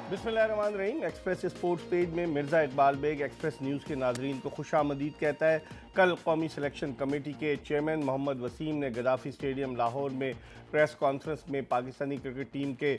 बिस्मिल्लाहिर्रहमानिर्रहीम। Express sports page में Mirza Iqbal Baig express news के नाजरीन को खुशामदीद कहता है। कल कौमी सिलेक्शन कमेटी के चेयरमैन मोहम्मद वसीम ने गद्दाफ़ी स्टेडियम लाहौर में प्रेस कॉन्फ्रेंस में पाकिस्तानी क्रिकेट टीम के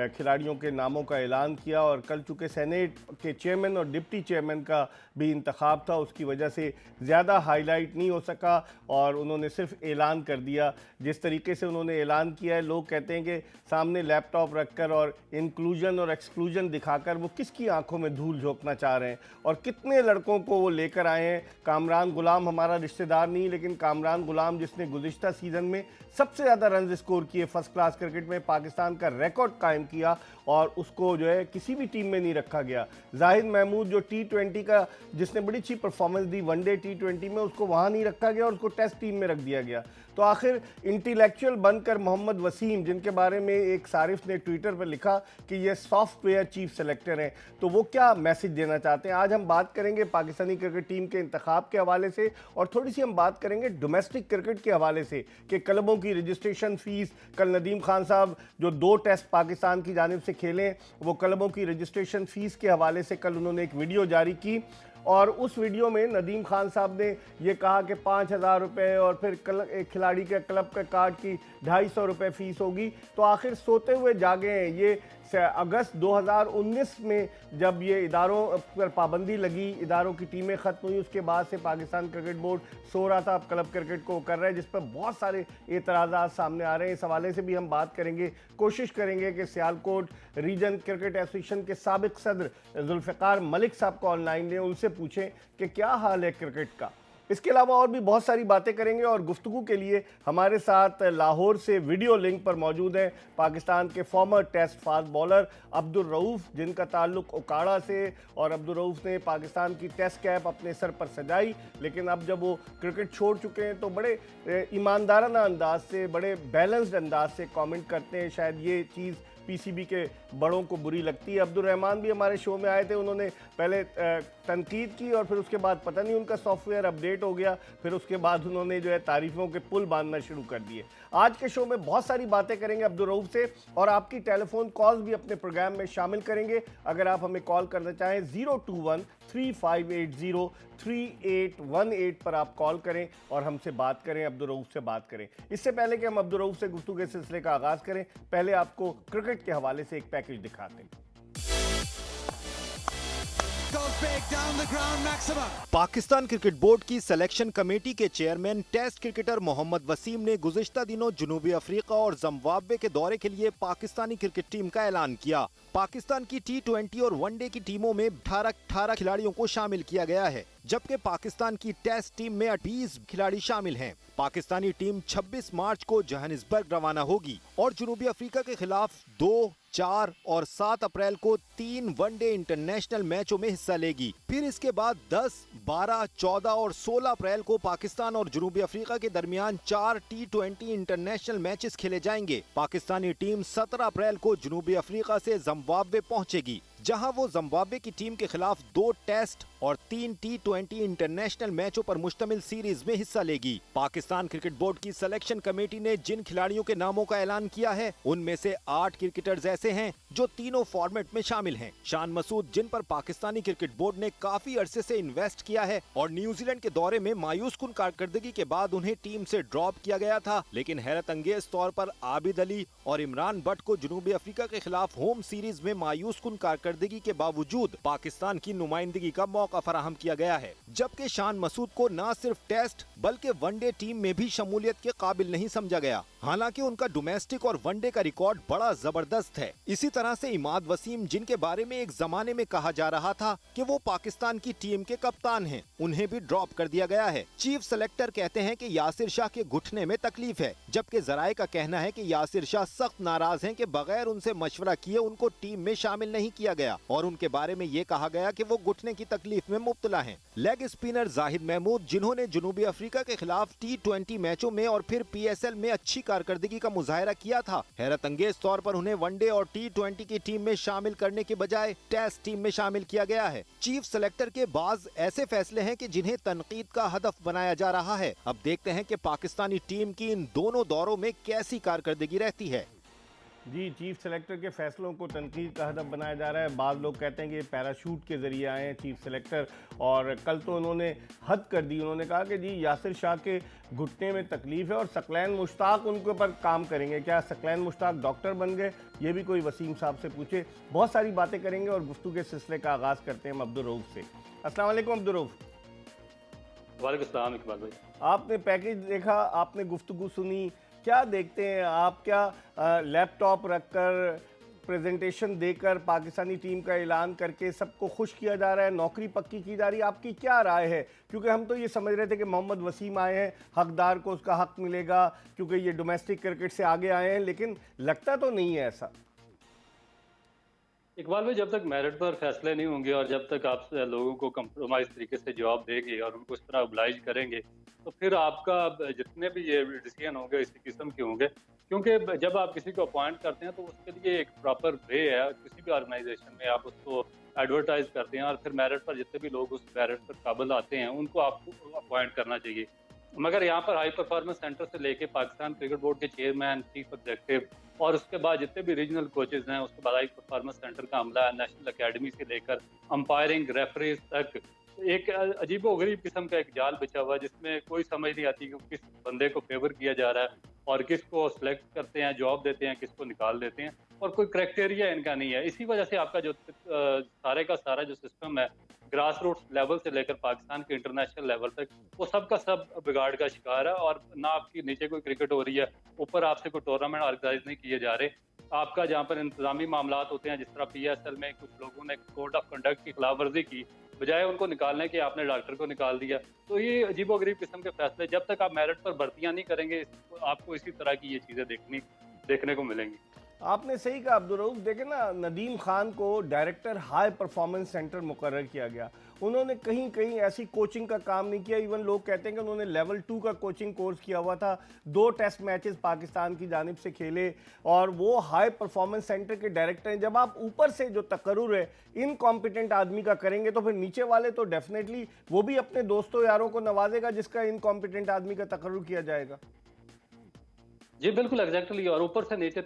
खिलाड़ियों के नामों का ऐलान किया। और कल चूँकि सेनेट के चेयरमैन और डिप्टी चेयरमैन का भी इंतखाब था, उसकी वजह से ज़्यादा हाईलाइट नहीं हो सका और उन्होंने सिर्फ ऐलान कर दिया। जिस तरीके से उन्होंने ऐलान किया है, लोग कहते हैं कि सामने लैपटॉप रखकर और इंक्लूजन और एक्सक्लूजन दिखाकर वो किसकी आंखों में धूल झोंकना चाह रहे हैं और कितने लड़कों को वो लेकर आए हैं। कामरान गुलाम हमारा रिश्तेदार नहीं, लेकिन कामरान गुलाम जिसने गुज़िश्ता सीज़न में सबसे ज़्यादा रन स्कोर किए, फर्स्ट क्लास क्रिकेट में पाकिस्तान का रिकॉर्ड कायम किया, और उसको जो है किसी भी टीम में नहीं रखा गया। जाहिद महमूद जो T20 का जिसने बड़ी अच्छी परफॉर्मेंस दी वनडे T20 में, उसको वहाँ नहीं रखा गया और उसको टेस्ट टीम में रख दिया गया। तो आखिर इंटेलेक्चुअल बनकर मोहम्मद वसीम, जिनके बारे में एक सारिफ ने ट्विटर पर लिखा कि ये सॉफ्टवेयर चीफ सेलेक्टर हैं, तो वो क्या मैसेज देना चाहते हैं। आज हम बात करेंगे पाकिस्तानी क्रिकेट टीम के इंतखाब के हवाले से और थोड़ी सी हम बात करेंगे डोमेस्टिक क्रिकेट के हवाले से कि क्लबों की रजिस्ट्रेशन फ़ीस। कल नदीम खान साहब जो 2 टेस्ट पाकिस्तान की जानिब से खेलें, वो क्लबों की रजिस्ट्रेशन फ़ीस के हवाले से कल उन्होंने एक वीडियो जारी की और उस वीडियो में नदीम खान साहब ने ये कहा कि 5,000 रुपये और फिर एक खिलाड़ी के क्लब के कार्ड की 250 रुपये फ़ीस होगी। तो आखिर सोते हुए जागे हैं। ये अगस्त 2019 में जब ये इदारों पर पाबंदी लगी, इदारों की टीमें ख़त्म हुई, उसके बाद से पाकिस्तान क्रिकेट बोर्ड सो रहा था, अब क्लब क्रिकेट को कर रहा है, जिस पर बहुत सारे एतराज़ात सामने आ रहे हैं। इस हवाले से भी हम बात करेंगे, कोशिश करेंगे कि सियालकोट रीजन क्रिकेट एसोसिएशन के साबिक सदर जुल्फ़िकार मलिक साहब को ऑनलाइन लें, उनसे पूछें कि क्या हाल है क्रिकेट का। इसके अलावा और भी बहुत सारी बातें करेंगे और गुफ्तगू के लिए हमारे साथ लाहौर से वीडियो लिंक पर मौजूद हैं पाकिस्तान के former test fast bowler Abdul Rauf, जिनका ताल्लुक ओकाड़ा से, और अब्दुल रऊफ़ ने पाकिस्तान की टेस्ट कैप अपने सर पर सजाई, लेकिन अब जब वो क्रिकेट छोड़ चुके हैं तो बड़े ईमानदाराना अंदाज से, बड़े बैलेंस्ड अंदाज से कमेंट करते हैं। शायद ये चीज़ पीसीबी के बड़ों को बुरी लगती है। अब्दुल रहमान भी हमारे शो में आए थे, उन्होंने पहले तनकीद की और फिर उसके बाद पता नहीं उनका सॉफ्टवेयर अपडेट हो गया, फिर उसके बाद उन्होंने जो है तारीफ़ों के पुल बांधना शुरू कर दिए। आज के शो में बहुत सारी बातें करेंगे अब्दुल रऊफ़ से और आपकी टेलीफोन कॉल्स भी अपने प्रोग्राम में शामिल करेंगे। अगर आप हमें कॉल करना चाहें 021-3580-3818 पर आप कॉल करें और हमसे बात करें, अब्दुल रऊफ़ से बात करें। इससे पहले कि हम अब्दुल रऊफ़ से गुफ्तगू के सिलसिले का आगाज़ करें, पहले आपको क्रिकेट के हवाले से एक पैकेज दिखाते हैं। पाकिस्तान क्रिकेट बोर्ड की सिलेक्शन कमेटी के chairman test cricketer Mohammad Wasim ने गुज़िश्ता दिनों जनूबी अफ्रीका और जिम्बाब्वे के दौरे के लिए पाकिस्तानी क्रिकेट टीम का ऐलान किया। पाकिस्तान की T20 और वनडे की टीमों में 18 खिलाड़ियों को शामिल किया गया है, जबकि पाकिस्तान की टेस्ट टीम में 20 खिलाड़ी शामिल हैं। पाकिस्तानी टीम 26 मार्च को जोहानिसबर्ग रवाना होगी और जनूबी अफ्रीका के खिलाफ 2, 4 और 7 अप्रैल को 3 वनडे इंटरनेशनल मैचों में हिस्सा लेगी। फिर इसके बाद 10, 12, 14 और 16 अप्रैल को पाकिस्तान और जनूबी अफ्रीका के दरमियान 4 T20 इंटरनेशनल मैचेस खेले जाएंगे। पाकिस्तानी टीम 17 अप्रैल को जनूबी अफ्रीका से जिम्बाब्वे पहुंचेगी, जहां वो जिम्बाब्वे की टीम के खिलाफ 2 टेस्ट और 3 T20 इंटरनेशनल मैचों पर मुश्तमिल सीरीज में हिस्सा लेगी। पाकिस्तान क्रिकेट बोर्ड की सिलेक्शन कमेटी ने जिन खिलाड़ियों के नामों का ऐलान किया है, उनमें से 8 क्रिकेटर्स ऐसे हैं जो तीनों फॉर्मेट में शामिल हैं। शान मसूद, जिन पर पाकिस्तानी क्रिकेट बोर्ड ने काफी अरसे से इन्वेस्ट किया है और न्यूजीलैंड के दौरे में मायूस कुन कारकर्दगी के बाद उन्हें टीम से ड्रॉप किया गया था, लेकिन हैरत अंगेज तौर पर आबिद अली और इमरान भट्ट को जनूबी अफ्रीका के खिलाफ होम सीरीज में मायूस कुन कारकर्दगी के बावजूद पाकिस्तान की नुमाइंदगी का मौका फराहम किया गया है। जबकि शान मसूद को न सिर्फ टेस्ट बल्कि वनडे टीम में भी शमूलियत के काबिल नहीं समझा गया। हालांकि उनका डोमेस्टिक और वनडे का रिकॉर्ड बड़ा जबरदस्त है। इसी तरह से इमाद वसीम, जिनके बारे में एक जमाने में कहा जा रहा था कि वो पाकिस्तान की टीम के कप्तान हैं, उन्हें भी ड्रॉप कर दिया गया है। चीफ सेलेक्टर कहते हैं कि यासिर शाह के घुटने में तकलीफ है, जबकि जराये का कहना है कि यासिर शाह सख्त नाराज हैं कि बगैर उनसे मशवरा किए उनको टीम में शामिल नहीं किया गया और उनके बारे में ये कहा गया कि वो घुटने की तकलीफ में मुब्तला हैं। लेग स्पिनर जाहिद महमूद, जिन्होंने जनूबी अफ्रीका के खिलाफ T20 मैचों में और फिर PSL में अच्छी कारकर्दगी का मुजाहरा किया था, हैरत अंगेज तौर पर उन्हें वनडे और T20 की टीम में शामिल करने के बजाय टेस्ट टीम में शामिल किया गया है। चीफ सेलेक्टर के बाज ऐसे फैसले हैं कि जिन्हें तनकीद का हदफ बनाया जा रहा है। अब देखते हैं कि पाकिस्तानी टीम की इन दोनों दौरों में कैसी कारकर्दगी रहती है। जी, चीफ सेलेक्टर के फैसलों को तनकीद का हदफ बनाया जा रहा है। बाद लोग कहते हैं कि ये पैराशूट के ज़रिए आए हैं चीफ सेलेक्टर, और कल तो उन्होंने हद कर दी। उन्होंने कहा कि जी यासिर शाह के घुटने में तकलीफ है और सकलैन मुश्ताक उनके ऊपर काम करेंगे। क्या सकलैन मुश्ताक डॉक्टर बन गए? ये भी कोई वसीम साहब से पूछे। बहुत सारी बातें करेंगे और गुफ्तगू के सिलसिले का आगाज़ करते हैं हम अब्दुल रऊफ से। अस्सलाम वालेकुम अब्दुल रऊफ। वालेकुम सलाम इकबाल भाई। आपने पैकेज देखा, आपने गुफ्तगू सुनी, क्या देखते हैं आप? क्या लैपटॉप रखकर, प्रेजेंटेशन देकर, पाकिस्तानी टीम का ऐलान करके सबको खुश किया जा रहा है, नौकरी पक्की की जा रही है? आपकी क्या राय है? क्योंकि हम तो ये समझ रहे थे कि मोहम्मद वसीम आए हैं, हकदार को उसका हक मिलेगा क्योंकि ये डोमेस्टिक क्रिकेट से आगे आए हैं, लेकिन लगता तो नहीं है ऐसा। इकबाल भाई, जब तक मेरिट पर फैसले नहीं होंगे और जब तक आप लोगों को कंप्रोमाइज तरीके से जवाब देंगे और उनको इस तरह ओब्लाइज करेंगे, तो फिर आपका जितने भी ये डिसीजन होंगे इसी किस्म के होंगे। क्योंकि जब आप किसी को अपॉइंट करते हैं तो उसके लिए एक प्रॉपर वे है। किसी भी ऑर्गेनाइजेशन में आप उसको एडवर्टाइज करते हैं और फिर मेरिट पर जितने भी लोग उस मेरिट पर काबिल आते हैं उनको आपको अपॉइंट करना चाहिए। मगर यहाँ पर हाई परफॉर्मेंस सेंटर से लेके पाकिस्तान क्रिकेट बोर्ड के चेयरमैन, चीफ एग्जीक्यूटिव और उसके बाद जितने भी रीजनल कोचेज हैं, उसके बाद हाई परफॉर्मेंस सेंटर का अमला है, नेशनल अकेडमी से लेकर अंपायरिंग, रेफरीज तक, एक अजीबोगरीब किस्म का एक जाल बिछा हुआ है जिसमें कोई समझ नहीं आती कि किस बंदे को फेवर किया जा रहा है और किसको सिलेक्ट करते हैं, जॉब देते हैं, किसको निकाल देते हैं, और कोई क्राइटेरिया इनका नहीं है। इसी वजह से आपका जो सारे का सारा जो सिस्टम है, ग्रास रूट्स लेवल से लेकर पाकिस्तान के इंटरनेशनल लेवल तक, वो सब का सब बिगाड़ का शिकार है। और ना आपकी नीचे कोई क्रिकेट हो रही है, ऊपर आपसे कोई टूर्नामेंट ऑर्गेनाइज नहीं किए जा रहे। आपका जहाँ पर इंतजामी मामला होते हैं, जिस तरह PSL में कुछ लोगों ने कोड ऑफ कंडक्ट की खिलाफ वर्जी की, बजाय उनको निकालने के आपने डॉक्टर को निकाल दिया। तो ये अजीबोगरीब किस्म के फैसले, जब तक आप मेरिट पर भर्तियां नहीं करेंगे, आपको इसी तरह की ये चीजें देखने को मिलेंगी। आपने सही कहा अब्दुल रऊफ। देखें ना, नदीम खान को डायरेक्टर हाई परफॉर्मेंस सेंटर मुकर्रर किया गया। उन्होंने कहीं कहीं ऐसी कोचिंग का काम नहीं किया। इवन लोग कहते हैं कि उन्होंने लेवल 2 का कोचिंग कोर्स किया हुआ था। 2 टेस्ट मैचेस पाकिस्तान की जानिब से खेले और वो हाई परफॉर्मेंस सेंटर के डायरेक्टर हैं। जब आप ऊपर से जो तकर्रुर है इनकॉम्पिटेंट आदमी का करेंगे तो फिर नीचे वाले तो डेफिनेटली वो भी अपने दोस्तों यारों को नवाजेगा जिसका इनकॉम्पिटेंट आदमी का तकर्रुर किया जाएगा। जी बिल्कुल एग्जैक्टली। और ऊपर से नीचे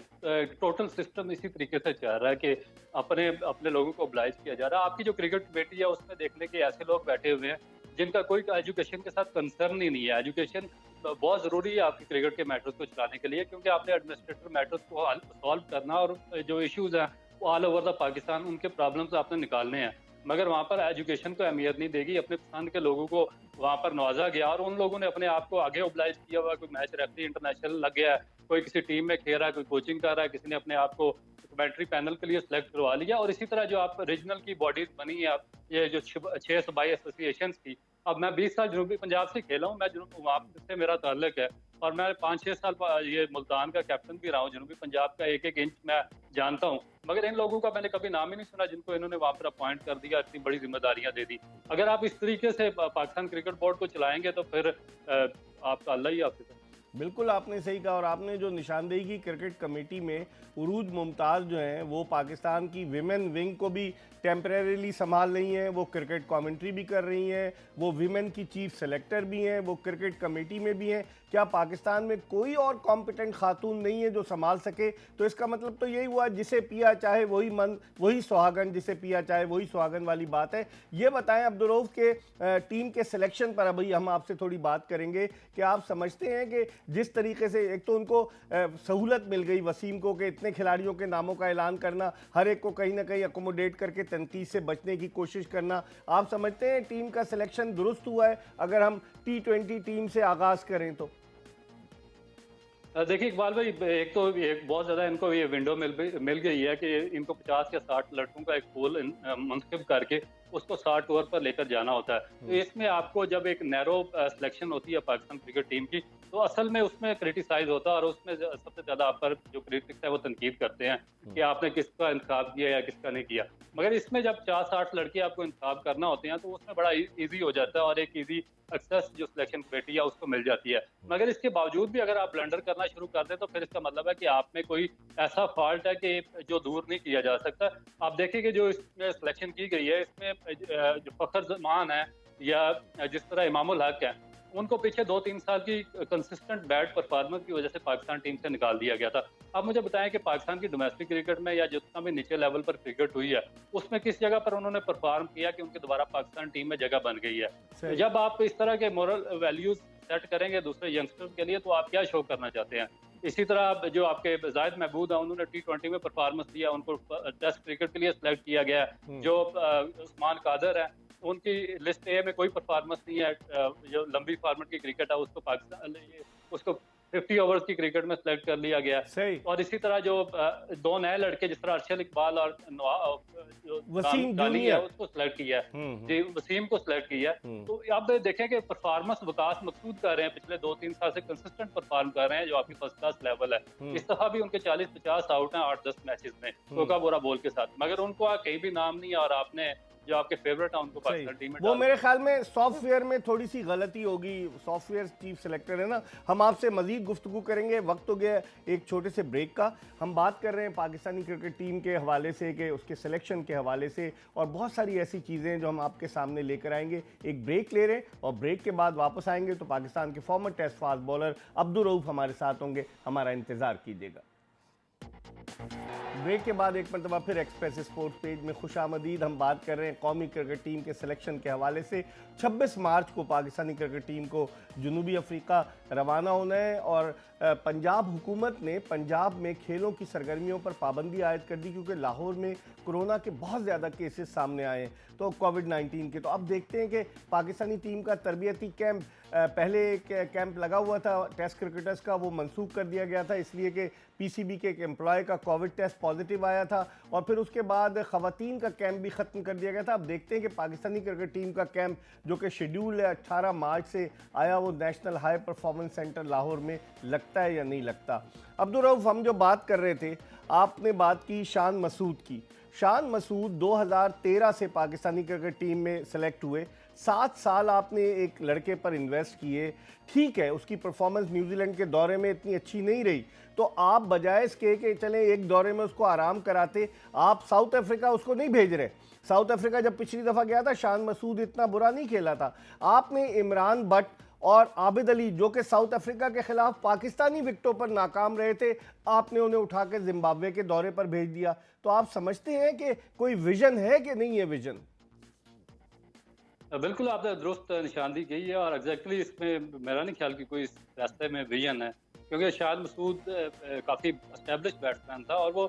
टोटल सिस्टम इसी तरीके से चल रहा है कि अपने अपने लोगों को oblige किया जा रहा है। आपकी जो क्रिकेट कमेटी है उसमें देखने के ऐसे लोग बैठे हुए हैं जिनका कोई एजुकेशन के साथ कंसर्न ही नहीं है। एजुकेशन बहुत ज़रूरी है आपकी क्रिकेट के मैटर्स को चलाने के लिए, क्योंकि आपने एडमिनिस्ट्रेटर मैटर्स को सॉल्व करना और जो इश्यूज हैं वो ऑल ओवर द पाकिस्तान, उनके प्रॉब्लम्स आपने निकालने हैं। मगर वहाँ पर एजुकेशन को अहमियत नहीं देगी। अपने पसंद के लोगों को वहाँ पर नवाजा गया और उन लोगों ने अपने आप को आगे ओब्लाइज किया हुआ। कोई मैच रेफरी इंटरनेशनल लग गया है, कोई किसी टीम में खेल रहा है, कोई कोचिंग कर रहा है, किसी ने अपने आप को कमेंट्री पैनल के लिए सिलेक्ट करवा लिया। और इसी तरह जो आप रीजनल की बॉडीज बनी है, आप ये जो 6 सूबाई एसोसिएशन की, अब मैं 20 साल जनूबी पंजाब से खेला हूँ, मैं वहाँ से मेरा ताल्लुक है और मैं 5-6 साल ये मुल्तान का कैप्टन भी रहा हूँ। जनूबी पंजाब का एक एक इंच मैं जानता हूँ, मगर इन लोगों का मैंने कभी नाम ही नहीं सुना जिनको इन्होंने वहाँ पर अपॉइंट कर दिया, इतनी बड़ी जिम्मेदारियां दे दी। अगर आप इस तरीके से पाकिस्तान क्रिकेट बोर्ड को चलाएंगे तो फिर आपका अल्लाह ही आपके साथ। बिल्कुल आपने सही कहा। और आपने जो निशानदेही की क्रिकेट कमेटी में उरूज मुमताज़ जो हैं वो पाकिस्तान की विमेन विंग को भी टेम्परेरीली संभाल रही हैं, वो क्रिकेट कमेंट्री भी कर रही हैं, वो विमेन की चीफ सेलेक्टर भी हैं, वो क्रिकेट कमेटी में भी हैं। क्या पाकिस्तान में कोई और कॉम्पिटेंट खातून नहीं है जो संभाल सके? तो इसका मतलब तो यही हुआ, जिसे पिया चाहे वही मन वही सुहागन, जिसे पिया चाहे वही सुहागन वाली बात है। ये बताएं अब्दुल रऊफ के टीम के सिलेक्शन पर अभी हम आपसे थोड़ी बात करेंगे कि आप समझते हैं कि जिस तरीके से एक तो उनको सहूलत मिल गई वसीम को कि इतने खिलाड़ियों के नामों का ऐलान करना, हर एक को कहीं ना कहीं अकोमोडेट करके तनकीद से बचने की कोशिश करना, आप समझते हैं टीम का सिलेक्शन दुरुस्त हुआ है अगर हम T20 टीम से आगाज़ करें तो? देखिए इकबाल भाई, एक तो एक बहुत ज़्यादा इनको ये विंडो मिल गई है कि इनको 50 या 60 लड़कों का एक पूल मुंतखब करके उसको 60 ओवर पर लेकर जाना होता है। तो इसमें आपको जब एक नैरो सिलेक्शन होती है पाकिस्तान क्रिकेट टीम की, तो असल में उसमें क्रिटिसाइज होता है और उसमें सबसे ज़्यादा आप पर जो क्रिटिक्स है वो तनकीद करते हैं कि आपने किसका इंतखाब किया या किसका नहीं किया। मगर इसमें जब 50-60 लड़के आपको इंतखाब करना होते हैं तो उसमें बड़ा ईजी हो जाता है और एक ईजी एक्सेस जो सिलेक्शन कमेटी है उसको मिल जाती है। मगर इसके बावजूद भी अगर आप ब्लंडर करना शुरू कर दें तो फिर इसका मतलब है कि आप में कोई ऐसा फॉल्ट है कि जो दूर नहीं किया जा सकता। आप देखें कि जो इसमें सिलेक्शन की गई है, इसमें जो फखर जमान है या जिस तरह इमामुल हक है, उनको पीछे 2-3 साल की कंसिस्टेंट बैड परफॉर्मेंस की वजह से पाकिस्तान टीम से निकाल दिया गया था। आप मुझे बताएं कि पाकिस्तान की डोमेस्टिक क्रिकेट में या जितना भी नीचे लेवल पर क्रिकेट हुई है, उसमें किस जगह पर उन्होंने परफॉर्म किया कि उनके दोबारा पाकिस्तान टीम में जगह बन गई है। तो जब आप इस तरह के मोरल वैल्यूज सेट करेंगे दूसरे यंगस्टर्स के लिए, तो आप क्या शो करना चाहते हैं? इसी तरह जो आपके जाहिद महमूद है, उन्होंने T20 में परफॉर्मेंस दिया, उनको टेस्ट क्रिकेट के लिए सिलेक्ट किया गया। जो उस्मान कादर है, उनकी लिस्ट ए में कोई परफॉर्मेंस नहीं है। जो लंबी फॉर्मेट की क्रिकेट है उसको पाकिस्तान उसको 50 ओवर्स की क्रिकेट में सिलेक्ट कर लिया गया। सही। और इसी तरह जो दो नए लड़के जिस तरह अर्शद इकबाल और वसीम दानी है, जूनियर। उसको सिलेक्ट किया है। जी, वसीम को सिलेक्ट किया है। तो आप देखें कि परफॉर्मेंस वकास मकसूद कर रहे हैं, पिछले 2-3 साल से कंसिस्टेंट परफॉर्म कर रहे हैं, जो आपकी फर्स्ट क्लास लेवल है। इस दफा भी उनके 40-50 आउट हैं 8-10 मैचेस में टोका बोरा बॉल के साथ, मगर उनको कहीं भी नाम नहीं है। और आपने जो आपके फेवरेट है उनको पाकिस्तान टीम में वो मेरे ख्याल में सॉफ्टवेयर में थोड़ी सी गलती होगी। सॉफ्टवेयर चीफ सेलेक्टर है ना। हम आपसे मजीद गुफ्तगू करेंगे, वक्त हो गया एक छोटे से ब्रेक का। हम बात कर रहे हैं पाकिस्तानी क्रिकेट टीम के हवाले से, कि उसके सिलेक्शन के हवाले से, और बहुत सारी ऐसी चीज़ें जो हम आपके सामने लेकर आएंगे। एक ब्रेक ले रहे हैं और ब्रेक के बाद वापस आएंगे तो पाकिस्तान के former test fast bowler Abdul Rauf हमारे साथ होंगे। हमारा इंतज़ार कीजिएगा। ब्रेक के बाद एक मरतबा फिर एक्सप्रेस स्पोर्ट्स पेज में खुशामदीद। हम बात कर रहे हैं कौमी क्रिकेट टीम के सिलेक्शन के हवाले से। 26 मार्च को पाकिस्तानी क्रिकेट टीम को जनूबी अफ्रीका रवाना होना है, और पंजाब हुकूमत ने पंजाब में खेलों की सरगर्मियों पर पाबंदी आयद कर दी, क्योंकि लाहौर में कोरोना के बहुत ज़्यादा केसेस सामने आए हैं, तो कोविड-19 के। तो अब देखते हैं कि पाकिस्तानी टीम का तरबियती कैंप, पहले एक कैंप लगा हुआ था टेस्ट क्रिकेटर्स का, वो मनसूख कर दिया गया था इसलिए कि पीसीबी के एक एम्प्लॉय का कोविड टेस्ट पॉजिटिव आया था, और फिर उसके बाद ख़वातीन का कैंप भी ख़त्म कर दिया गया था। अब देखते हैं कि पाकिस्तानी क्रिकेट टीम का कैंप जो कि शेड्यूल है 18 मार्च से आया, वो national high performance centre Lahore में लगता है या नहीं लगता। अब्दुल रऊफ, हम जो बात कर रहे थे, आपने बात की शान मसूद की। शान मसूद 2013 से पाकिस्तानी क्रिकेट टीम में सेलेक्ट हुए। 7 साल आपने एक लड़के पर इन्वेस्ट किए। ठीक है, उसकी परफॉर्मेंस न्यूजीलैंड के दौरे में इतनी अच्छी नहीं रही, तो आप बजाय इसके कि चले एक दौरे में उसको आराम कराते, आप साउथ अफ्रीका उसको नहीं भेज रहे। साउथ अफ्रीका जब पिछली दफ़ा गया था, शान मसूद इतना बुरा नहीं खेला था। आपने इमरान बट और आबिद अली, जो कि साउथ अफ्रीका के खिलाफ पाकिस्तानी विकेटों पर नाकाम रहे थे, आपने उन्हें उठा के जिम्बाब्वे के दौरे पर भेज दिया। तो आप समझते हैं कि कोई विजन है कि नहीं है विजन? बिल्कुल आपने दुरुस्त निशानदी की है, और एग्जैक्टली इसमें मेरा नहीं ख्याल कि कोई इस रास्ते में विजन है, क्योंकि शान मसूद काफ़ी एस्टेब्लिश बैट्समैन था, और वो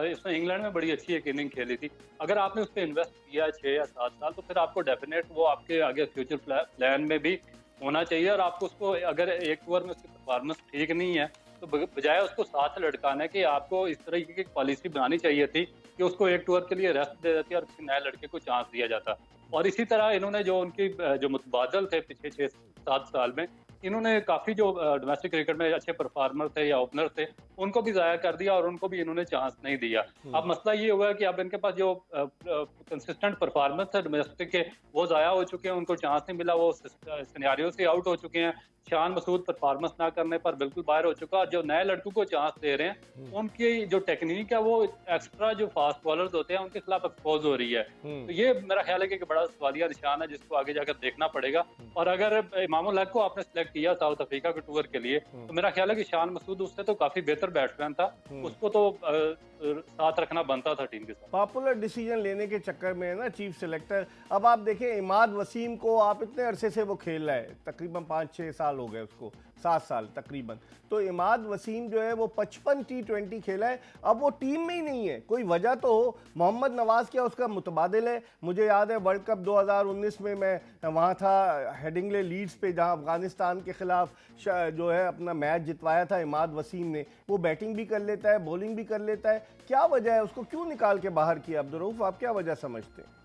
इसमें इंग्लैंड में बड़ी अच्छी एक इनिंग खेली थी। अगर आपने उस पर इन्वेस्ट किया 6 या 7 साल, तो फिर आपको डेफिनेट वो आपके आगे फ्यूचर प्लान में भी होना चाहिए। और आपको उसको, अगर एक ओवर में उसकी परफॉर्मेंस ठीक नहीं है, तो बजाय उसको साथ लटकाने के आपको इस तरह की पॉलिसी बनानी चाहिए थी कि उसको एक ओवर के लिए रेस्ट दे देती और किसी नए लड़के को चांस दिया जाता। और इसी तरह इन्होंने जो उनकी जो मुतबादल थे पिछले 6-7 साल में, इन्होंने काफ़ी जो डोमेस्टिक क्रिकेट में अच्छे परफॉर्मर थे या ओपनर थे, उनको भी ज़ाया कर दिया और उनको भी इन्होंने चांस नहीं दिया। अब मसला ये हुआ कि अब इनके पास जो कंसिस्टेंट परफॉर्मेंस है डोमेस्टिक के, वो ज़ाया हो चुके हैं, उनको चांस नहीं मिला, वो सिनेरियो से आउट हो चुके हैं। शान मसूद परफॉर्मेंस ना करने पर बिल्कुल बाहर हो चुका, और जो नए लड़कों को चांस दे रहे हैं, उनकी जो टेक्निक है वो एक्स्ट्रा जो फास्ट बॉलर्स होते हैं उनके खिलाफ एक्सपोज हो रही है। तो ये मेरा ख्याल है कि बड़ा सवालिया निशान है, जिसको आगे जाकर देखना पड़ेगा। और अगर इमामुल हक को आपने सिलेक्ट किया साउथ अफ्रीका के टूर के लिए, तो मेरा ख्याल है कि शान मसूद उससे तो काफी बेहतर बैट्समैन था, उसको तो साथ रखना बनता था टीम के साथ। पॉपुलर डिसीजन लेने के चक्कर में है ना चीफ सेलेक्टर। अब आप देखें, इमाद वसीम को आप इतने अरसे से वो खेल रहा है, तकरीबन 5-6 साल हो गए उसको, 7 साल तकरीबन। तो इमाद वसीम जो है वो 55 T20 खेला है, अब वो टीम में ही नहीं है। कोई वजह तो हो। मोहम्मद नवाज़ क्या उसका मुतबादिल है? मुझे याद है वर्ल्ड कप 2019 में मैं वहाँ था हेडिंगले लीड्स पे, जहाँ अफगानिस्तान के खिलाफ जो है अपना मैच जितवाया था इमाद वसीम ने। वो बैटिंग भी कर लेता है, बॉलिंग भी कर लेता है। क्या वजह है, उसको क्यों निकाल के बाहर किया? अब्दुल रऊफ, आप क्या वजह समझते हैं?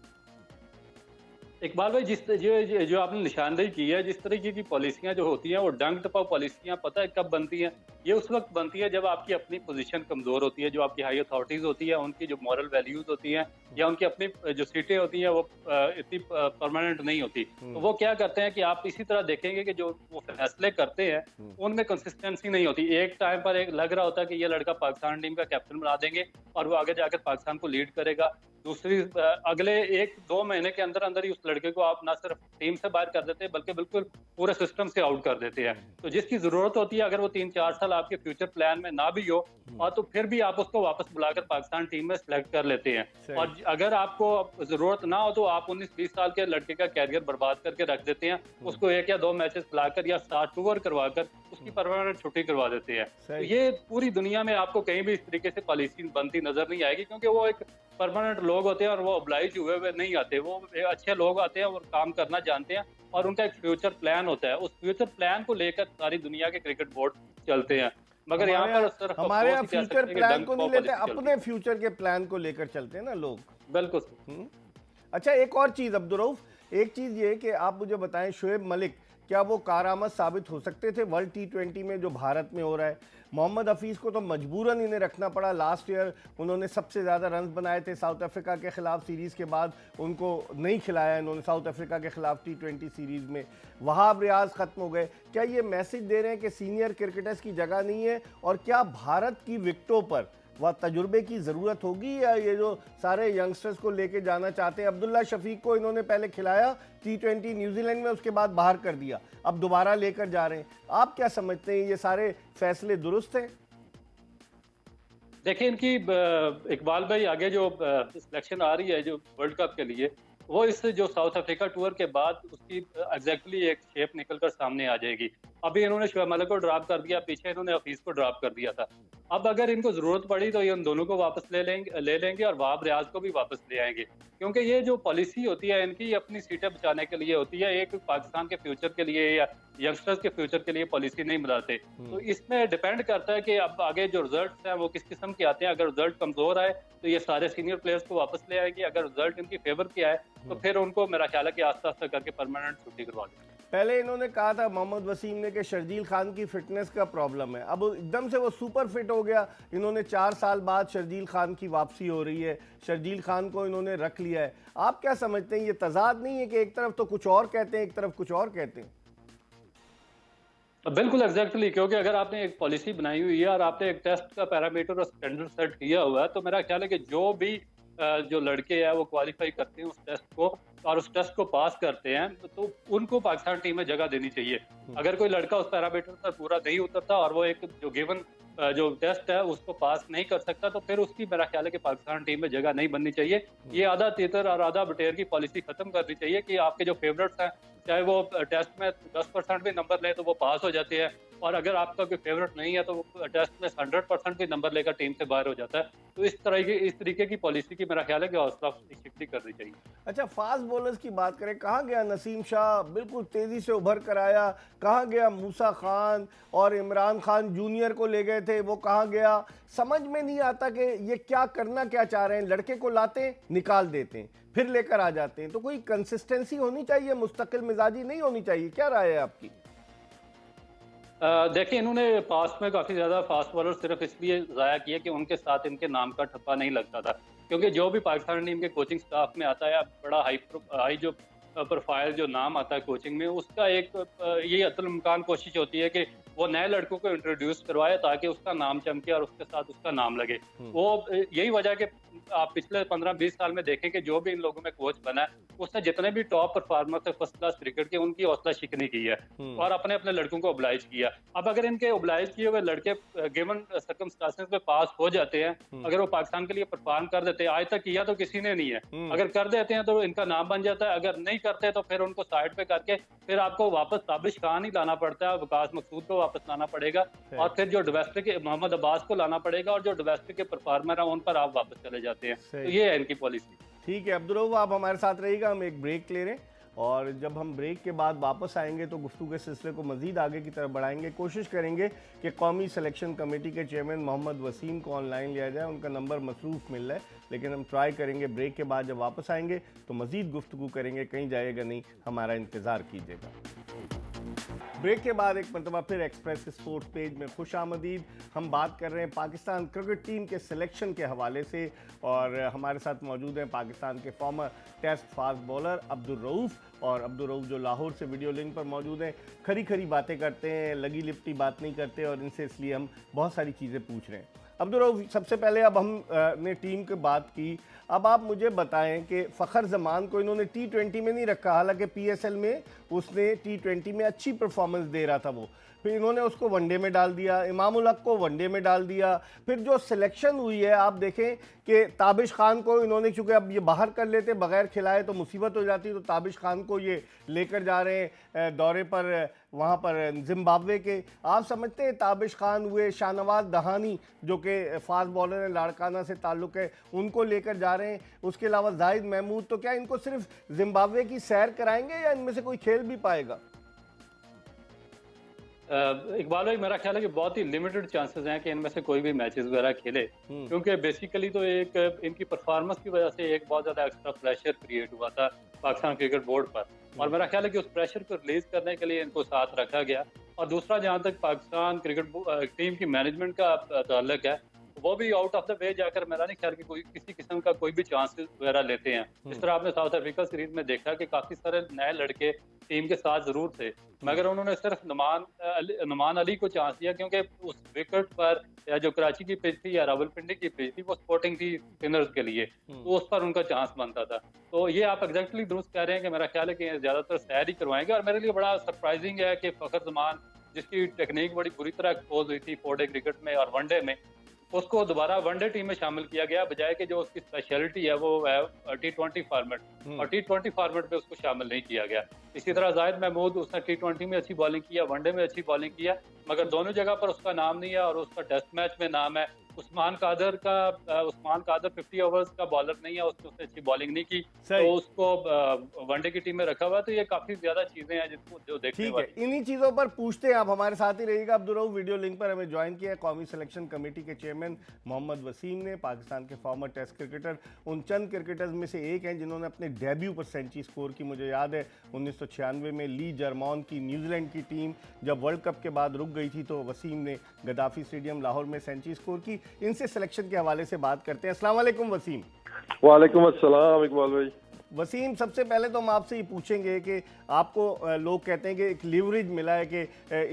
इकबाल भाई, जो आपने निशानदेही की है, जिस तरीके की पॉलिसियां जो होती हैं वो डंग टपा पॉलिसियां, पता है कब बनती हैं? ये उस वक्त बनती है जब आपकी अपनी पोजीशन कमजोर होती है, जो आपकी हाई अथॉरिटीज होती है उनकी जो मॉरल वैल्यूज होती हैं या उनकी अपनी जो सीटें होती हैं वो इतनी परमानेंट नहीं होती। तो वो क्या करते हैं कि आप इसी तरह देखेंगे कि जो वो फैसले करते हैं उनमें कंसिस्टेंसी नहीं होती। एक टाइम पर एक लग रहा होता है कि ये लड़का पाकिस्तान टीम का कैप्टन बना देंगे और वो आगे जाकर पाकिस्तान को लीड करेगा। दूसरी अगले 1-2 महीने के अंदर अंदर ही उस लड़के को आप ना सिर्फ टीम से बाहर कर देते हैं बल्कि बिल्कुल पूरे सिस्टम से आउट कर देते हैं। तो जिसकी जरूरत होती है अगर वो 3-4 साल आपके फ्यूचर प्लान में ना भी हो और तो फिर भी आप उसको वापस बुलाकर पाकिस्तान टीम में सिलेक्ट कर लेते हैं। और अगर आपको जरूरत ना हो तो आप 19-20 साल के लड़के का कैरियर बर्बाद करके रख देते हैं, उसको 1 या 2 मैचेस खिलाकर या 7 टूर करवाकर उसकी परमानेंट छुट्टी करवा देते हैं। तो ये पूरी दुनिया में आपको कहीं भी इस तरीके से पॉलिसी बनती नजर नहीं आएगी, क्योंकि वो एक परमानेंट लोग होते हैं और वो ऑब्लाइज हुए नहीं आते। वो अच्छे लोग आते हैं और काम करना जानते हैं और उनका एक फ्यूचर प्लान होता है। उस फ्यूचर प्लान को लेकर सारी दुनिया के क्रिकेट बोर्ड चलते हैं। मगर यहाँ पर सिर्फ हमारे यहाँ फ्यूचर प्लान को नहीं लेते, अपने फ्यूचर के प्लान को लेकर चलते हैं ना लोग। बिल्कुल। अच्छा, एक और चीज अब्दुल रऊफ, एक चीज ये कि आप मुझे बताएं, शोएब मलिक क्या वो कारआमद साबित हो सकते थे वर्ल्ड T20 में जो भारत में हो रहा है? मोहम्मद हफीज़ को तो मजबूरन इन्हें रखना पड़ा। लास्ट ईयर उन्होंने सबसे ज़्यादा रन बनाए थे साउथ अफ्रीका के खिलाफ सीरीज़ के बाद, उनको नहीं खिलाया इन्होंने साउथ अफ्रीका के खिलाफ T20 सीरीज़ में। वहाब रियाज ख़त्म हो गए। क्या ये मैसेज दे रहे हैं कि सीनियर क्रिकेटर्स की जगह नहीं है? और क्या भारत की विकेटों पर वह तजुर्बे की ज़रूरत होगी, या ये जो सारे यंगस्टर्स को लेके जाना चाहते हैं? अब्दुल्ला शफीक को इन्होंने पहले खिलाया T20 न्यूजीलैंड में, उसके बाद बाहर कर दिया, अब दोबारा लेकर जा रहे हैं। आप क्या समझते हैं, ये सारे फैसले दुरुस्त हैं? देखिए, इनकी इकबाल भाई आगे जो सिलेक्शन आ रही है जो वर्ल्ड कप के लिए, वो इस जो साउथ अफ्रीका टूर के बाद उसकी एग्जैक्टली एक शेप निकलकर सामने आ जाएगी। अभी इन्होंने शोएब मलिक को ड्रॉप कर दिया, पीछे इन्होंने हफीज को ड्रॉप कर दिया था। अब अगर इनको जरूरत पड़ी तो ये उन दोनों को वापस ले लेंगे और वहाब रियाज को भी वापस ले आएंगे, क्योंकि ये जो पॉलिसी होती है इनकी अपनी सीटें बचाने के लिए होती है, एक पाकिस्तान के फ्यूचर के लिए या यंगस्टर्स के फ्यूचर के लिए पॉलिसी नहीं बनाते। तो इसमें डिपेंड करता है कि अब आगे जो रिजल्ट हैं वो किस किस्म के आते हैं। अगर रिजल्ट कमजोर आए तो ये सारे सीनियर प्लेयर्स को वापस ले आएंगे, अगर रिजल्ट इनकी फेवर के आए तो फिर उनको मेरा ख्याल है कि आस्ता आस्ता करके परमानेंट छुट्टी करवा देंगे। पहले इन्होंने कहा था मोहम्मद वसीम ने कि शर्जील खान की फिटनेस का प्रॉब्लम है, अब एकदम से वो सुपर फिट हो गया। इन्होंने 4 साल बाद शर्जील खान की वापसी हो रही है, शर्जील खान को इन्होंने रख लिया है। आप क्या समझते हैं, ये तजाद नहीं है कि एक तरफ तो कुछ और कहते हैं, एक तरफ कुछ और कहते हैं? बिल्कुल एग्जैक्टली, क्योंकि अगर आपने एक पॉलिसी बनाई हुई है और आपने एक टेस्ट का पैरामीटर और स्टैंडर्ड सेट किया हुआ है, तो मेरा ख्याल है कि जो भी जो लड़के हैं वो क्वालिफाई करते हैं उस टेस्ट को और उस टेस्ट को पास करते हैं, तो उनको पाकिस्तान टीम में जगह देनी चाहिए। अगर कोई लड़का उस पैरामीटर पर पूरा नहीं उतरता और वो एक जो गिवन जो टेस्ट है उसको पास नहीं कर सकता, तो फिर उसकी मेरा ख्याल है कि पाकिस्तान टीम में जगह नहीं बननी चाहिए। ये आधा तीतर और आधा बटेर की पॉलिसी खत्म करनी चाहिए कि आपके जो फेवरेट्स हैं, चाहे वो टेस्ट में 10% भी नंबर लें तो वो पास हो जाते हैं, और अगर आपका कोई फेवरेट नहीं है तो वो टेस्ट में 100% भी नंबर लेकर टीम से बाहर हो जाता है। तो इस तरीके की पॉलिसी की मेरा ख्याल है कि हौसला अफजाई करनी चाहिए। अच्छा, फास्ट बॉलर्स की बात करें, कहाँ गया नसीम शाह, बिल्कुल तेज़ी से उभर कर आया? कहाँ गया मूसा खान? और इमरान खान जूनियर को ले गए थे, वो कहाँ गया? समझ में नहीं आता कि ये क्या करना क्या चाह रहे हैं। लड़के को लाते निकाल देते हैं, फिर लेकर आ जाते हैं। तो कोई कंसिस्टेंसी होनी चाहिए, मुस्तकिल मिजाजी नहीं होनी चाहिए। क्या राय है आपकी? देखिए, इन्होंने पास्ट में काफ़ी ज़्यादा फास्ट बॉलर सिर्फ इसलिए ज़ाया किया कि उनके साथ इनके नाम का ठप्पा नहीं लगता था, क्योंकि जो भी पाकिस्तान टीम के कोचिंग स्टाफ में आता है बड़ा हाई जो प्रोफाइल जो नाम आता है कोचिंग में, उसका एक ये अतुलमकान कोशिश होती है कि वो नए लड़कों को इंट्रोड्यूस करवाए ताकि उसका नाम चमके और उसके साथ उसका नाम लगे। वो यही वजह कि आप पिछले 15-20 साल में देखें कि जो भी इन लोगों में कोच बना है उसने जितने भी टॉप परफॉर्मर थे फर्स्ट क्लास क्रिकेट के, उनकी हौसला शिकनी की है और अपने अपने लड़कों को ओब्लाइज किया। अब अगर इनके ओब्लाइज किए हुए लड़के गिवन सर्कमस्टांसेस में पास हो जाते हैं, अगर वो पाकिस्तान के लिए परफॉर्म कर देते हैं, आज तक किया तो किसी ने नहीं है, अगर कर देते हैं तो इनका नाम बन जाता है। अगर नहीं करते तो फिर उनको साइड पे करके फिर आपको वापस ताबिश खान ही लाना पड़ता है, वकास मकसूद को वापस लाना पड़ेगा और फिर जो डोमेस्टिक मोहम्मद अब्बास को लाना पड़ेगा और जो डोमेस्टिक के परफॉर्मर है उन पर आप वापस चले जाते हैं। तो ये है इनकी पॉलिसी। ठीक है अब्दुल रऊफ, आप हमारे साथ रहिएगा, हम एक ब्रेक ले रहे हैं और जब हम ब्रेक के बाद वापस आएंगे तो गुफ्तगू के सिलसिले को मज़ीद आगे की तरफ बढ़ाएंगे। कोशिश करेंगे कि कौमी सिलेक्शन कमेटी के चेयरमैन मोहम्मद वसीम को ऑनलाइन लिया जाए, उनका नंबर मसरूफ़ मिल रहा है, लेकिन हम ट्राई करेंगे। ब्रेक के बाद जब वापस आएंगे तो मज़ीद गुफ्तगू करेंगे, कहीं जाएगा नहीं, हमारा इंतज़ार कीजिएगा। ब्रेक के बाद एक मरतबा फिर एक्सप्रेस स्पोर्ट्स पेज में खुश आमदीद। हम बात कर रहे हैं पाकिस्तान क्रिकेट टीम के सिलेक्शन के हवाले से और हमारे साथ मौजूद हैं पाकिस्तान के former test fast bowler Abdul Rauf. और अब्दुल रऊफ़ जो लाहौर से वीडियो लिंक पर मौजूद हैं, खरी खरी बातें करते हैं, लगी लिपटी बात नहीं करते और इनसे इसलिए हम बहुत सारी चीज़ें पूछ रहे हैं। अब्दुल रऊफ़, सबसे पहले अब हमने टीम की बात की, अब आप मुझे बताएं कि फ़खर जमान को इन्होंने T20 में नहीं रखा, हालांकि PSL में उसने T20 में अच्छी परफॉर्मेंस दे रहा था वो, फिर इन्होंने उसको वनडे में डाल दिया, इमामुल हक को वनडे में डाल दिया। फिर जो सिलेक्शन हुई है आप देखें कि ताबिश खान को इन्होंने, चूँकि अब ये बाहर कर लेते बगैर खिलाए तो मुसीबत हो जाती, तो ताबिश खान को ये लेकर जा रहे हैं दौरे पर वहाँ पर जिम्बाब्वे के। आप समझते हैं ताबिश खान हुए, शाहनवाज दहानी जो कि फास्ट बॉलर है, लाड़काना से ताल्लुक़ है, उनको लेकर जा रहे हैं। उसके अलावा जाहिद महमूद, तो क्या इनको सिर्फ जिम्बाब्वे की सैर कराएंगे या इनमें से कोई खेल भी पाएगा? इकबाल भाई, मेरा ख्याल है कि बहुत ही लिमिटेड चांसेस हैं कि इनमें से कोई भी मैचेस वगैरह खेले, क्योंकि बेसिकली तो एक इनकी परफॉर्मेंस की वजह से एक बहुत ज़्यादा एक्स्ट्रा प्रेशर क्रिएट हुआ था पाकिस्तान क्रिकेट बोर्ड पर, और मेरा ख्याल है कि उस प्रेशर को रिलीज करने के लिए इनको साथ रखा गया। और दूसरा, जहाँ तक पाकिस्तान क्रिकेट टीम की मैनेजमेंट का ताल्लुक है, वो भी आउट ऑफ द वे जाकर मेरा नहीं ख्याल कि कोई किसी किस्म का कोई भी चांसेस वगैरह लेते हैं। इस तरह आपने साउथ अफ्रीका सीरीज में देखा कि काफी सारे नए लड़के टीम के साथ जरूर थे, मगर उन्होंने सिर्फ नुमान अली को चांस दिया, क्योंकि उस विकेट पर या जो कराची की पिच थी या रावलपिंडी की पिच थी वो स्पोर्टिंग थी स्पिनर्स के लिए, तो उस पर उनका चांस बनता था। तो ये आप एग्जैक्टली दुरुस्त कह रहे हैं कि मेरा ख्याल है कि ज्यादातर सैर ही करवाएंगे। और मेरे लिए बड़ा सरप्राइजिंग है कि फखर जमान, जिसकी टेक्निक बड़ी बुरी तरह एक्सपोज हुई थी 4 डे क्रिकेट में और वनडे में, उसको दोबारा वनडे टीम में शामिल किया गया, बजाय कि जो उसकी स्पेशलिटी है वो है T20 फॉर्मेट, और T20 फॉर्मेट में उसको शामिल नहीं किया गया। इसी तरह जाहिद महमूद, उसने T20 में अच्छी बॉलिंग किया, वनडे में अच्छी बॉलिंग किया, मगर दोनों जगह पर उसका नाम नहीं है और उसका टेस्ट मैच में नाम है। उस्मान कादर 50 ओवर्स का बॉलर नहीं है, उसने अच्छी बॉलिंग नहीं की, तो उसको वनडे की टीम में रखा हुआ है। तो ये काफी ज्यादा चीजें हैं जिसको जो देखने वाली। ठीक है, इन्हीं चीजों पर पूछते हैं, आप हमारे साथ ही रहिएगा। अब्दुल रऊफ़ वीडियो लिंक पर हमें ज्वाइन किया कौमी सिलेक्शन कमेटी के चेयरमैन मोहम्मद वसीम ने, पाकिस्तान के फॉर्मर टेस्ट क्रिकेटर, उन चंद क्रिकेटर्स में से एक हैं जिन्होंने अपने डेब्यू पर सेंचुरी स्कोर की। मुझे याद है 1996 में ली जर्मॉन की न्यूजीलैंड की टीम जब वर्ल्ड कप के बाद रुक गई थी, तो वसीम ने गद्दाफी स्टेडियम लाहौर में सेंचुरी स्कोर की। इनसे सिलेक्शन के हवाले से बात करते हैं। अस्सलाम वालेकुम वसीम। वालेकुम अस्सलाम इकबाल भाई। वसीम, सबसे पहले तो हम आपसे ये पूछेंगे कि आपको लोग कहते हैं कि एक लीवरेज मिला है कि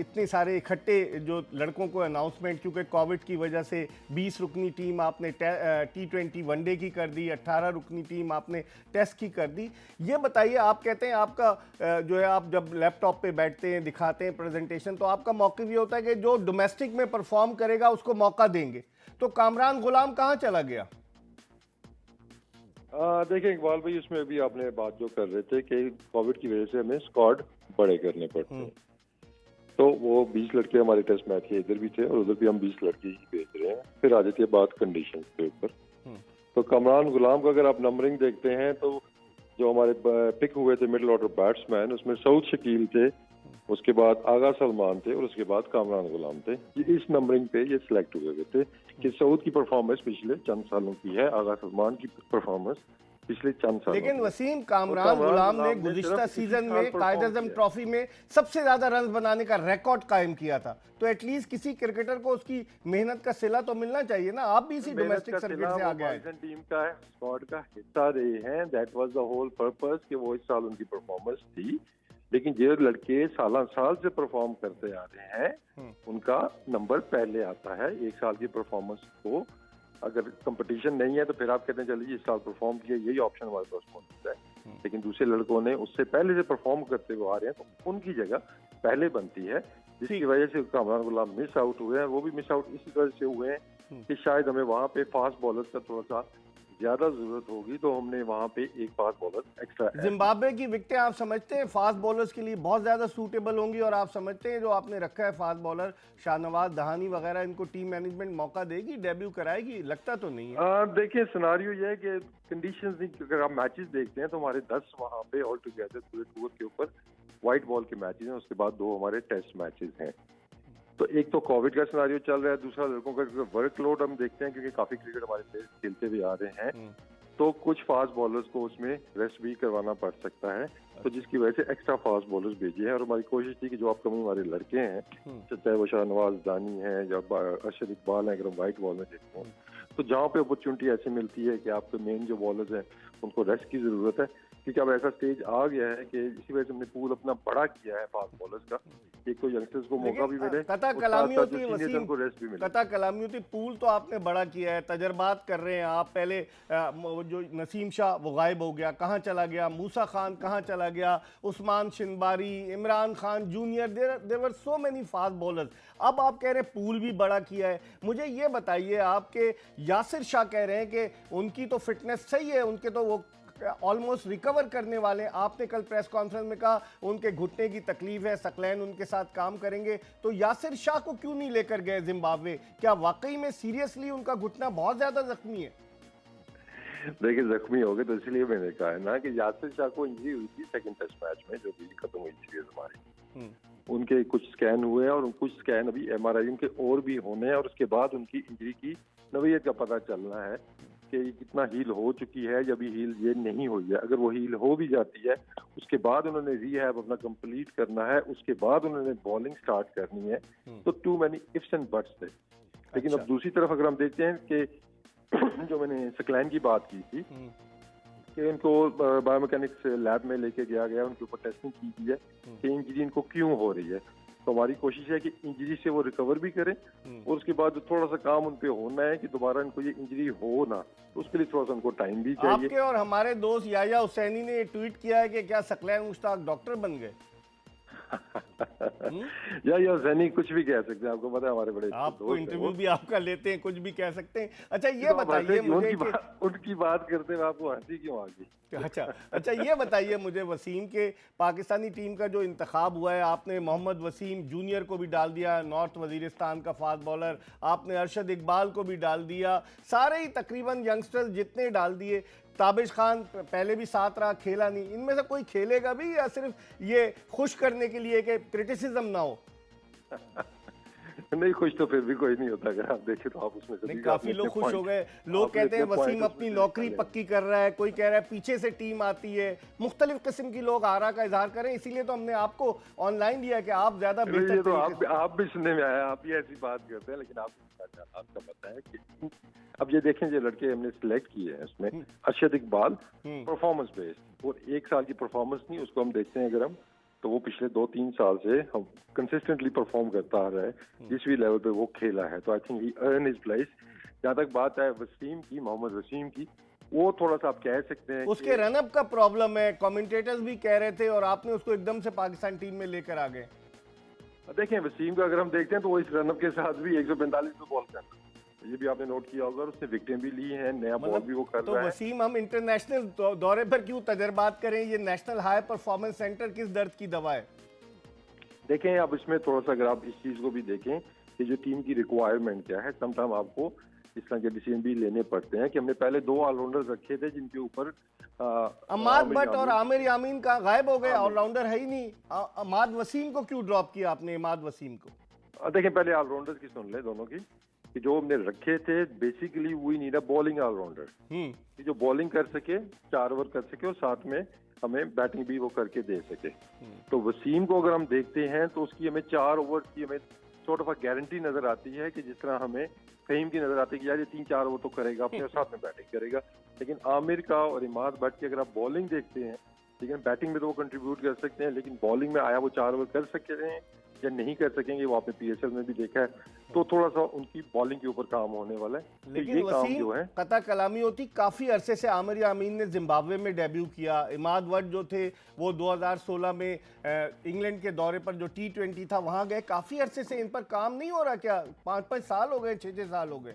इतने सारे इकट्ठे जो लड़कों को अनाउंसमेंट, क्योंकि कोविड की वजह से 20 रुकनी टीम आपने T20 वनडे की कर दी, 18 रुकनी टीम आपने टेस्ट की कर दी। ये बताइए, आप कहते हैं आपका जो है, आप जब लैपटॉप पे बैठते हैं दिखाते हैं प्रेजेंटेशन, तो आपका मौक़िफ़ ये होता है कि जो डोमेस्टिक में परफॉर्म करेगा उसको मौका देंगे, तो कामरान गुलाम कहाँ चला गया? देखिए इकबाल भाई, उसमें अभी आपने बात जो कर रहे थे कि कोविड की वजह से हमें स्क्वाड बड़े करने पड़ते हैं, तो वो 20 लड़के हमारे टेस्ट मैच के इधर भी थे और उधर भी हम 20 लड़के ही भेज रहे हैं। फिर आ जाती है बात कंडीशन के ऊपर। तो कामरान गुलाम का अगर आप नंबरिंग देखते हैं तो जो हमारे पिक हुए थे मिडिल ऑर्डर बैट्समैन, उसमें सऊद शकील थे, उसके बाद आगा सलमान थे और उसके बाद कामरान गुलाम थे। ये इस नंबरिंग पे ये सिलेक्ट हुए थे कि सऊद की परफॉर्मेंस पिछले चंद सालों की है, आगा सलमान की परफॉर्मेंस पिछले चंद सालों। लेकिन वसीम, कामरान गुलाम ने गुज़िश्ता सीजन में कायद-ए-आज़म ट्रॉफी में सबसे ज्यादा रन बनाने का रिकॉर्ड कायम किया था, तो एटलीस्ट किसी क्रिकेटर को उसकी मेहनत का सिला तो मिलना चाहिए ना। आप भी इसी डोमेस्टिक सर्किट से आ गए हैं, टीम का स्क्वाड का हिस्सा रहे हैं। That was the whole purpose कि वो इस साल उनकी परफॉर्मेंस थी। लेकिन जो लड़के साल से परफॉर्म करते आ रहे हैं उनका नंबर पहले आता है। एक साल की परफॉर्मेंस को अगर कंपटीशन नहीं है तो फिर आप कहते हैं चलिए इस साल परफॉर्म किया, यही ऑप्शन हमारे पास मौजूद है। लेकिन दूसरे लड़कों ने उससे पहले से परफॉर्म करते हुए आ रहे हैं तो उनकी जगह पहले बनती है, जिसकी वजह से कामरान गुलाम मिस आउट हुए हैं। वो भी मिस आउट इसी वजह से हुए हैं कि शायद हमें वहाँ पे फास्ट बॉलर का थोड़ा सा ज्यादा जरूरत होगी, तो हमने वहाँ पे एक फास्ट बॉलर एक्स्ट्रा। जिम्बाब्वे की विकेटें आप समझते हैं फास्ट बॉलर्स के लिए बहुत ज्यादा सूटेबल होंगी, और आप समझते हैं जो आपने रखा है फास्ट बॉलर शाहनवाज दहानी वगैरह, इनको टीम मैनेजमेंट मौका देगी, डेब्यू कराएगी? लगता तो नहीं है। देखिए सिनारियो ये है कि कंडीशंस नहीं, अगर आप मैचेस देखते हैं तो हमारे 10 वहाँ पे ऑल टुगेदर पूरे टूर के ऊपर व्हाइट बॉल के मैचेस हैं, उसके बाद 2 हमारे टेस्ट मैचेस हैं। तो एक तो कोविड का सिनारियो चल रहा है, दूसरा लड़कों का वर्कलोड हम देखते हैं क्योंकि काफी क्रिकेट हमारे प्लेयर्स खेलते हुए आ रहे हैं। तो कुछ फास्ट बॉलर्स को उसमें रेस्ट भी करवाना पड़ सकता है, तो जिसकी वजह से एक्स्ट्रा फास्ट बॉलर्स भेजे हैं। और हमारी कोशिश थी कि जो अपकमिंग हमारे लड़के हैं, चाहे वो शाहनवाज दानी है या अरशद इकबाल है, अगर हम वाइट बॉल में देखते हैं, तो जहाँ पे अपॉर्चुनिटी ऐसी मिलती है कि आपके मेन जो बॉलर्स हैं उनको रेस्ट की जरूरत है, क्योंकि अब ऐसा स्टेज आ गया है कि इसी वजह से हमने पूल अपना बड़ा किया है फास्ट बॉलर्स का, एक तो यंगस्टर्स को मौका भी मिले, कता कलामी होती है वसीम को रेस्ट भी मिले। कता कलामी होती, पूल तो आपने बड़ा किया है, तजर्बात कर रहे हैं आप। पहले जो नसीम शाह वो गायब हो गया, कहाँ चला गया? मूसा खान कहाँ चला गया? Usman Shinwari, Imran Khan junior, there were so many fast bowlers. अब आप कह रहे हैं पूल भी बड़ा किया है। मुझे ये बताइए, आपके यासिर शाह कह रहे हैं कि उनकी तो फिटनेस सही है, उनके तो वो ऑलमोस्ट रिकवर करने वाले। आपने कल प्रेस कॉन्फ्रेंस में कहा उनके घुटने की तकलीफ है, सकलैन उनके साथ काम करेंगे, तो यासिर शाह को क्यों नहीं लेकर गए जिम्बाब्वे? क्या वाकई में सीरियसली उनका घुटना बहुत ज्यादा जख्मी है? देखिए, जख्मी हो गए तो इसलिए मैंने कहा है ना कि यासिर शाह को इंजरी हुई थी सेकंड टेस्ट मैच में, जो भी खत्म हुई सीरीज हमारी। उनके कुछ स्कैन हुए हैं और कुछ स्कैन अभी MRI उनके और भी होने हैं, और उसके बाद उनकी इंजरी की नवीयत का पता चलना है कि ये कितना हील हो चुकी है या भी हील ये नहीं हुई है। अगर वो हील हो भी जाती है, उसके बाद उन्होंने रीहैब अपना कंप्लीट करना है, उसके बाद उन्होंने बॉलिंग स्टार्ट करनी है, तो too many ifs and buts थे। लेकिन अब दूसरी तरफ अगर हम देखते हैं कि जो मैंने सकलैन की बात की थी कि इनको बायोमैकेनिक्स लैब में लेके गया गया, उनके ऊपर टेस्टिंग की गई है कि इंजरी इनको क्यों हो रही है। तो हमारी कोशिश है कि इंजरी से वो रिकवर भी करें, और उसके बाद जो थोड़ा सा काम उन पे होना है कि दोबारा इनको ये इंजरी हो ना, तो उसके लिए थोड़ा सा उनको टाइम भी चाहिए। आपके और हमारे दोस्त याया हुसैनी ने ट्वीट किया है कि क्या सकलैन मुश्ताक डॉक्टर बन गए? या हुसैनी कुछ भी कह सकते हैं, आपको पता है हमारे बड़े आपको इंटरव्यू भी आपका लेते हैं, कुछ भी कह सकते हैं। अच्छा ये बताइए मुझे उनकी बात करते हुए आपको हंसी क्यों आ गई? अच्छा ये बताइए मुझे, वसीम के पाकिस्तानी टीम का जो इंतखाब हुआ है, आपने मोहम्मद वसीम जूनियर को भी डाल दिया, नॉर्थ वजीरिस्तान का फास्ट बॉलर, आपने अरशद इकबाल को भी डाल दिया, सारे ही तकरीबन यंगस्टर्स जितने डाल दिए। ताबिश खान पहले भी साथ रहा, खेला नहीं, इनमें से कोई खेलेगा भी या सिर्फ ये खुश करने के लिए कि क्रिटिसिज्म ना हो? नहीं, खुश तो फिर भी कोई नहीं होता, अगर आप देखें तो आप उसमें से काफी लोग खुश हो गए। लोग कहते हैं वसीम अपनी नौकरी पक्की कर रहा है, कोई कह रहा है पीछे से टीम आती है, मुख्तलिफ किस्म की लोग आरा का इजहार करें, इसीलिए तो हमने आपको ऑनलाइन दिया कि आप ज्यादा बेहतर। तो आप भी सुनने में आया, आप भी ऐसी बात करते हैं, लेकिन आपका पता है कि अब ये देखें जो लड़के हमने सिलेक्ट किए हैं उसमें अरशद इकबाल परफॉर्मेंस बेस्ड, और एक साल की परफॉर्मेंस नहीं, उसको हम देखते हैं अगर हम, तो वो पिछले 2-3 साल से हम कंसिस्टेंटली परफॉर्म करता आ रहा है, जिस भी लेवल पे वो खेला है। तो I think he earn his place. जहाँ तक बात है वसीम की, मोहम्मद वसीम की, वो थोड़ा सा आप कह सकते हैं उसके रनअप का प्रॉब्लम है, कमेंटेटर्स भी कह रहे थे, और आपने उसको एकदम से पाकिस्तान टीम में लेकर आ गए। देखें, वसीम का अगर हम देखते हैं तो वो इस रनअप के साथ भी 145 पे बॉल करता है, ये भी आपने नोट किया होगा, और उसने विकेटें भी ली हैं, नया बॉल भी वो कर रहा है। तो वसीम, हम इंटरनेशनल दौरे पर क्यों तजर्बात करें? ये नेशनल हाई परफॉर्मेंस सेंटर किस दर्द की दवा है? देखें, अब इसमें थोड़ा सा अगर आप इस चीज को भी देखें कि जो टीम की रिक्वायरमेंट क्या है, समटाइम आपको इस तरह के डिसीजन भी लेने पड़ते हैं कि हमने पहले 2 ऑलराउंडर्स रखे थे जिनके ऊपर अमाद बट और आमिर यामीन का गायब हो गए, ऑलराउंडर है ही नहीं। अमाद वसीम को क्यों ड्रॉप किया आपने? अमाद वसीम को देखें, पहले ऑलराउंडर्स की सुन ले दोनों की, कि जो हमने रखे थे basically we need a bowling all-rounder, कि जो बॉलिंग कर सके, 4 ओवर कर सके, और साथ में हमें बैटिंग भी वो करके दे सके। तो वसीम को अगर हम देखते हैं तो उसकी हमें 4 ओवर की हमें सॉर्ट ऑफ गारंटी नजर आती है, कि जिस तरह हमें फहीम की नजर आती है कि यार ये 3-4 ओवर तो करेगा अपने, और साथ में बैटिंग करेगा। लेकिन आमिर का और इमाद भट्ट की अगर आप बॉलिंग देखते हैं, लेकिन बैटिंग में तो वो कंट्रीब्यूट कर सकते हैं, लेकिन बॉलिंग में आया वो 4 ओवर कर सकते हैं या नहीं कर सकेंगे, वो आपने PSL में भी देखा है। तो थोड़ा सा उनकी बॉलिंग के ऊपर काम होने वाला है। लेकिन ये काम वसीम, जो है कता कलामी होती, काफी अरसे से आमिर यामीन ने जिम्बाब्वे में डेब्यू किया। इमाद वट जो थे वो 2016 में इंग्लैंड के दौरे पर जो T20 था वहां गए। काफी अरसे से इन पर काम नहीं हो रहा क्या? 5-5 साल हो गए, 6-6 साल हो गए।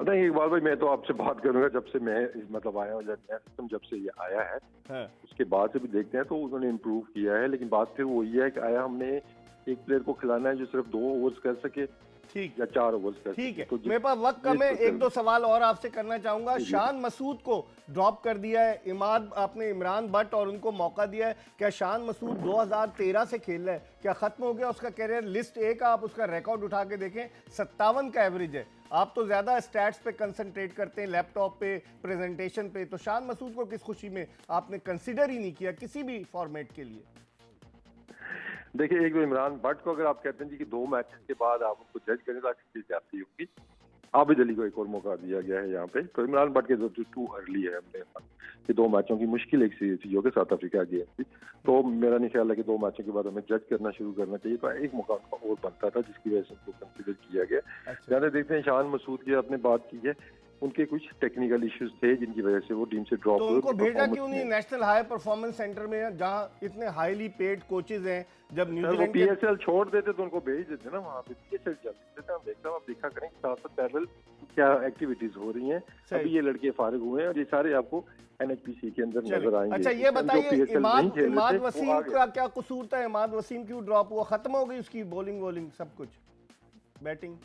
नहीं इकबाल भाई, मैं तो आपसे बात करूंगा जब से मैं मतलब आया हूँ, सिस्टम जब से ये आया है, उसके बाद से भी देखते हैं तो उन्होंने इम्प्रूव किया है। लेकिन बात फिर वो ये है कि आया हमने एक प्लेयर को खिलाना है जो सिर्फ 2 ओवर्स कर सके, ठीक, या 4 ओवर्स कर ठीक है। तो मेरे पास वक्त कम है, 1-2 सवाल और आपसे करना चाहूंगा। शान मसूद को ड्रॉप कर दिया है इमाद, आपने इमरान भट्ट और उनको मौका दिया है। क्या शान मसूद 2013 से खेल रहा है? क्या खत्म हो गया उसका करियर? लिस्ट 1 आप उसका रिकॉर्ड उठा के देखें, 57 का एवरेज है। आप तो ज़्यादा स्टैट्स पे कंसंट्रेट करते हैं, लैपटॉप पे, प्रेजेंटेशन पे, तो शान मसूद को किस खुशी में आपने कंसिडर ही नहीं किया किसी भी फॉर्मेट के लिए? देखिए, एक तो इमरान भट्ट को अगर आप कहते हैं जी कि 2 मैचेस के बाद आप उनको जज करें तो आपकी जाती होगी। आबिद अली को एक और मौका दिया गया है यहाँ पे, तो इमरान भट्ट के जो टू अर्ली है हमने कि 2 मैचों की मुश्किल एक सीरीज थी जो कि साउथ अफ्रीका गेम थी, तो मेरा नहीं ख्याल है कि 2 मैचों के बाद हमें जज करना शुरू करना चाहिए। तो एक मौका उनका और बनता था जिसकी वजह से उनको कंसिडर किया गया। ज़्यादा देखते हैं शान मसूद की आपने बात की है, उनके कुछ टेक्निकल इश्यूज थे जिनकी वजह से वो टीम से ड्रॉप तो उनको भेजा क्यों नहीं नेशनल हाई परफॉर्मेंस सेंटर में जहां इतने हाईली पेड कोचेज हैं? जब न्यूजीलैंड पीएसएल छोड़ देते तो उनको भेज देते ना, वहाँ पे पीएसएल चलते थे। हम देखता हूँ, आप देखा करें साथ साथ पैरेलल क्या एक्टिविटीज हो रही हैं। अभी ये लड़के फारिग हुए हैं और ये सारे आपको एनएचपीसी के अंदर नजर आएंगे। अच्छा, ये बताइए इमाद वसीम का क्या कसूर था? इमाद वसीम क्यों ड्रॉप हुआ? खत्म हो गई उसकी बॉलिंग सब कुछ, बैटिंग?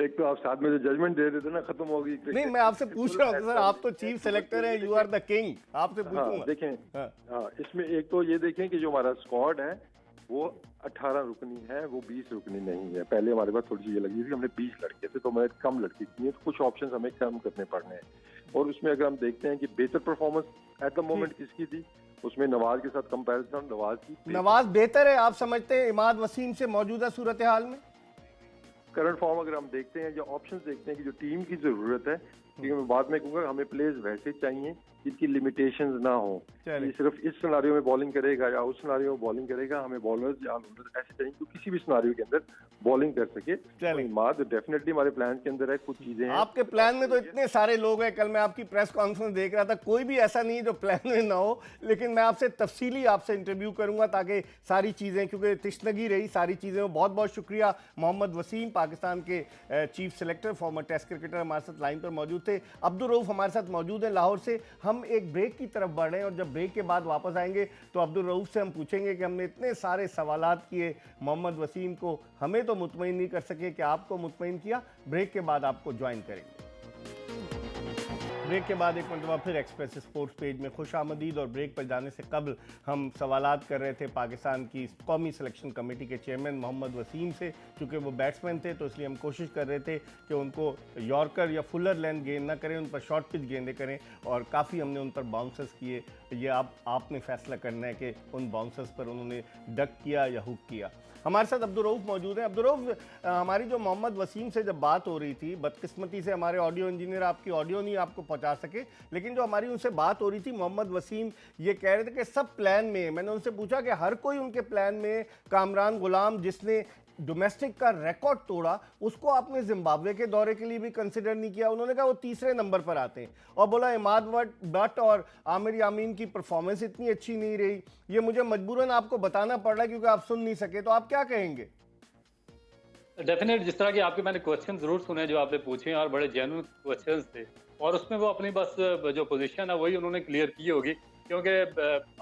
एक तो आप साथ में जो जजमेंट दे देते ना, खत्म हो गई। नहीं, मैं आपसे पूछ रहा हूँ सर, आप तो चीफ सेलेक्टर हैं, यू आर द किंग, आपसे पूछूंगा। देखें, इसमें एक तो ये देखें कि जो हमारा स्क्वाड है वो 18 रुकनी है, वो 20 रुकनी नहीं है। पहले हमारे पास थोड़ी सी ये लगी थी, हमने 20 लड़के थे तो हमारे कम लड़के किए, तो कुछ ऑप्शन हमें कम करने पड़ने हैं। और उसमें अगर हम देखते हैं कि बेहतर परफॉर्मेंस एट द मोमेंट किसकी थी, उसमें नवाज के साथ कंपैरिजन नवाज बेहतर है आप समझते हैं इमाद वसीम से मौजूदा सूरत हाल में? करंट फॉर्म अगर हम देखते हैं, जो ऑप्शंस देखते हैं कि जो टीम की जरूरत है, क्योंकि मैं बाद में कहूँगा हमें प्लेयर्स वैसे चाहिए जिनकी लिमिटेशंस ना हो, कि सिर्फ इस सिनारियो में बॉलिंग करेगा या उस सिनारियो में बॉलिंग करेगा। हमें बॉलर्स या ऑलराउंडर्स ऐसे चाहिए जो किसी भी सिनारियो के अंदर बॉलिंग कर सके। तो इमाद डेफिनेटली हमारे प्लान के अंदर है। कुछ चीजें हैं आपके प्लान में, तो इतने सारे लोग हैं, कल मैं आपकी प्रेस कॉन्फ्रेंस देख रहा था, कोई भी ऐसा नहीं है जो प्लान में ना हो, लेकिन मैं आपसे तफसीली आपसे इंटरव्यू करूंगा ताकि सारी चीजें, क्योंकि तिश्नगी रही सारी चीजें। बहुत बहुत शुक्रिया मोहम्मद वसीम, पाकिस्तान के chief selector, former test cricketer, हमारे साथ लाइन पर मौजूद थे। अब्दुल रऊफ हमारे साथ मौजूद है लाहौर से। हम एक ब्रेक की तरफ बढ़ रहे हैं और जब ब्रेक के बाद वापस आएंगे तो अब्दुल रऊफ से हम पूछेंगे कि हमने इतने सारे सवालात किए मोहम्मद वसीम को, हमें तो मुतमईन नहीं कर सके, कि आपको मुतमईन किया। ब्रेक के बाद आपको ज्वाइन करेंगे। ब्रेक के बाद एक मरतबा फिर एक्सप्रेस स्पोर्ट्स पेज में खुश आमदीद। और ब्रेक पर जाने से कबल हम सवालात कर रहे थे पाकिस्तान की कौमी सिलेक्शन कमेटी के चेयरमैन मोहम्मद वसीम से। चूँकि वो बैट्समैन थे तो इसलिए हम कोशिश कर रहे थे कि उनको यॉर्कर या फुलर लेंथ गेंद ना करें, उन पर शॉर्ट पिच गेंदें करें, और काफ़ी हमने उन पर बाउंसर्स किए। ये आपने फैसला करना है कि उन बाउंसर्स पर उन्होंने डक किया या हुक किया। हमारे साथ अब्दुल रऊफ मौजूद हैं। अब्दुल रऊफ, हमारी जो मोहम्मद वसीम से जब बात हो रही थी, बदकिस्मती से हमारे ऑडियो इंजीनियर आपकी ऑडियो नहीं आपको पहुंचा सके, लेकिन जो हमारी उनसे बात हो रही थी, मोहम्मद वसीम ये कह रहे थे कि सब प्लान में। मैंने उनसे पूछा कि हर कोई उनके प्लान में, कामरान गुलाम जिसने डोमेस्टिक का रिकॉर्ड तोड़ा, उसको आपने जिम्बाब्वे के दौरे के लिए भी कंसिडर नहीं किया। उन्होंने कहा वो तीसरे नंबर पर आते हैं, और बोला इमाद भट्ट और आमिर यामीन की परफॉर्मेंस इतनी अच्छी नहीं रही। ये मुझे मजबूरन आपको बताना पड़ रहा है क्योंकि आप सुन नहीं सके, तो आप क्या कहेंगे? डेफिनेट, जिस तरह के आपके मैंने क्वेश्चन जरूर सुने जो आपने पूछे और बड़े जेन्युइन क्वेश्चंस थे, और उसमें वो अपनी बस जो पोजीशन है वही उन्होंने क्लियर की होगी। क्योंकि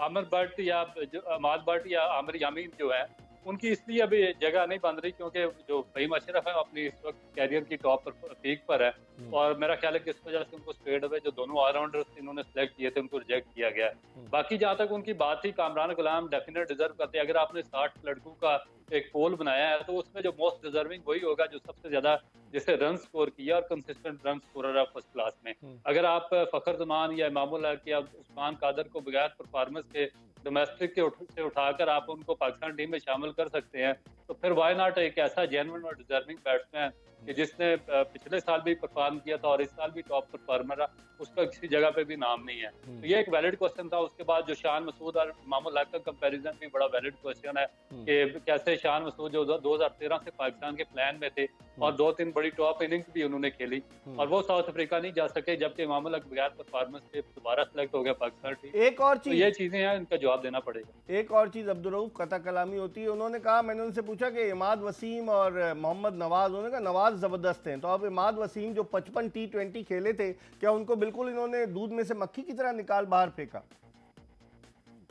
आमिर भट्ट या इमाद भट्ट या आमिर यामीन जो है, उनकी इसलिए अभी जगह नहीं बन रही क्योंकि जो फहीम अशरफ है अपनी इस वक्त कैरियर की टॉप पर, पीक पर है, और मेरा ख्याल है कि इस वजह से उनको स्ट्रेट अवे जो दोनों ऑलराउंडर्स इन्होंने सेलेक्ट किए थे उनको रिजेक्ट किया गया है। बाकी जहाँ तक उनकी बात थी, कामरान गुलाम डेफिनेट डिजर्व करते हैं। अगर आपने 60 लड़कों का एक पोल बनाया है तो उसमें जो मोस्ट डिजर्विंग वही होगा जो सबसे ज्यादा जैसे रन स्कोर किया और कंसिस्टेंट रन स्कोरर है फर्स्ट क्लास में। अगर आप फखर जमान या इमामुल हक या उस्मान कादर को बगैर परफॉर्मेंस के डोमेस्टिक से उठाकर आप उनको पाकिस्तान टीम में शामिल कर सकते हैं, तो फिर वाई नॉट एक ऐसा जेन्युइन और डिजर्विंग बैट्समैन कि जिसने पिछले साल भी परफॉर्म किया था और इस साल भी टॉप परफॉर्मर रहा, उसका किसी जगह पे भी नाम नहीं है। तो ये एक वैलिड क्वेश्चन था। उसके बाद जो शान मसूद और इमामुल हक का कंपैरिजन भी बड़ा वैलिड क्वेश्चन है कि कैसे शान मसूद जो 2013 से पाकिस्तान के प्लान में थे और 2-3 बड़ी टॉप इनिंग्स भी उन्होंने खेली और वो साउथ अफ्रीका नहीं जा सके, जबकि इमामुल हक बगैर परफॉर्मेंस के दोबारा सेलेक्ट हो गया पाकिस्तान टीम। एक और चीज, तो ये चीजें हैं, इनका जवाब देना पड़ेगा। एक और चीज अब्दुल रऊफ, कथा कलामी होती है। उन्होंने कहा, मैंने उनसे पूछा कि इमाद वसीम और मोहम्मद नवाज, उन्होंने कहा नवाज जबरदस्त हैं। तो अब इमाद वसीम जो 55 T20 खेले थे, क्या उनको बिल्कुल इन्होंने दूध में से मक्खी की तरह निकाल बाहर फेंका?